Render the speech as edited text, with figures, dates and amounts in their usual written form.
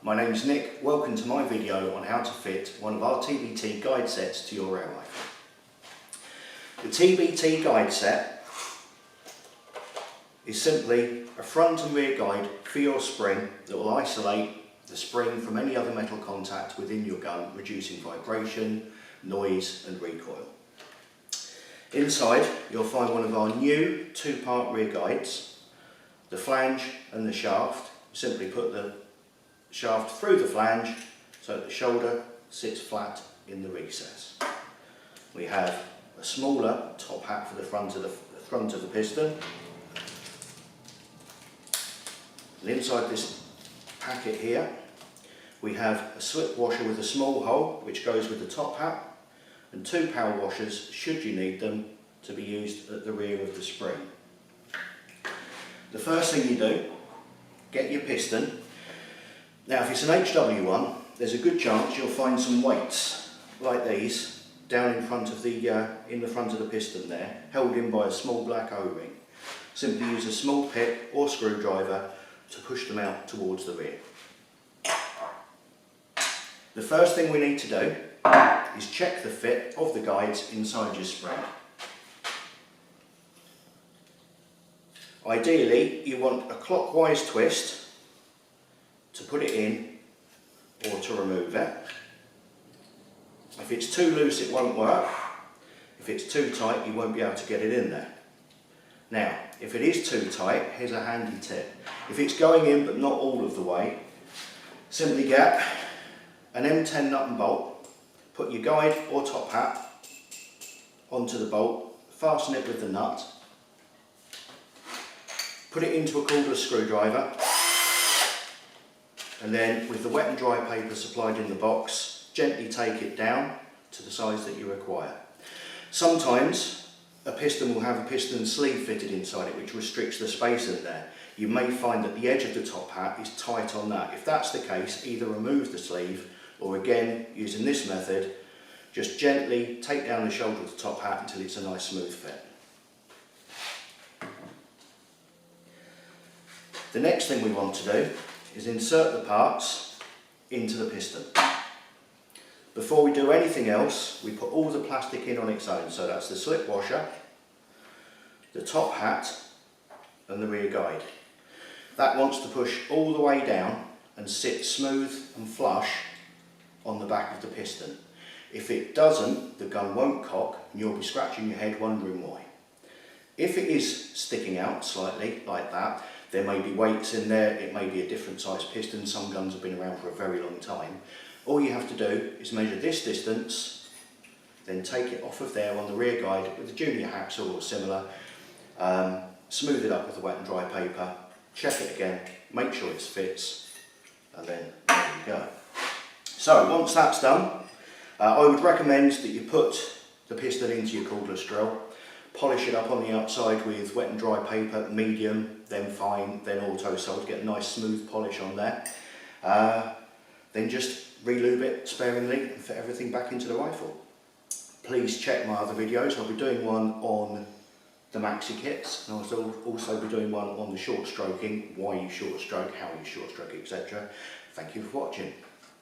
my name's Nick. Welcome to my video on how to fit one of our TbT guide sets to your air rifle. The TbT guide set is simply a front and rear guide for your spring that will isolate the spring from any other metal contact within your gun, reducing vibration, noise and recoil. Inside you'll find one of our new two-part rear guides, the flange and the shaft. Simply put the shaft through the flange so that the shoulder sits flat in the recess. We have a smaller top hat for the front of the piston. And inside this packet here we have a slip washer with a small hole which goes with the top hat, and two power washers should you need them to be used at the rear of the spring. The first thing you do, get your piston. Now if it's an HW one, there's a good chance you'll find some weights like these down in front of the piston there, held in by a small black O-ring. Simply use a small pick or screwdriver to push them out towards the rear. The first thing we need to do is check the fit of the guides inside your spring. Ideally you want a clockwise twist to put it in or to remove it. If it's too loose it won't work. If it's too tight you won't be able to get it in there. Now if it is too tight, here's a handy tip. If it's going in but not all of the way, simply get an M10 nut and bolt, put your guide or top hat onto the bolt, fasten it with the nut, put it into a cordless screwdriver, and then with the wet and dry paper supplied in the box, gently take it down to the size that you require. Sometimes a piston will have a piston sleeve fitted inside it which restricts the space in there. You may find that the edge of the top hat is tight on that. If that's the case, either remove the sleeve or, again, using this method, just gently take down the shoulder of the top hat until it's a nice smooth fit. The next thing we want to do is insert the parts into the piston. Before we do anything else, we put all the plastic in on its own. So that's the slip washer, the top hat and the rear guide. That wants to push all the way down and sit smooth and flush on the back of the piston. If it doesn't, the gun won't cock and you'll be scratching your head wondering why. If it is sticking out slightly like that, there may be weights in there, it may be a different size piston. Some guns have been around for a very long time. All you have to do is measure this distance, then take it off of there on the rear guide with a junior hacksaw or similar, smooth it up with the wet and dry paper, check it again, make sure it fits, and then there you go. So once that's done, I would recommend that you put the piston into your cordless drill, polish it up on the outside with wet and dry paper, medium, then fine, then auto, so to get a nice smooth polish on there. Then just re-lube it sparingly and fit everything back into the rifle. Please check my other videos. I'll be doing one on the maxi kits, and I'll also be doing one on the short stroking, why you short stroke, how you short stroke, etc. Thank you for watching.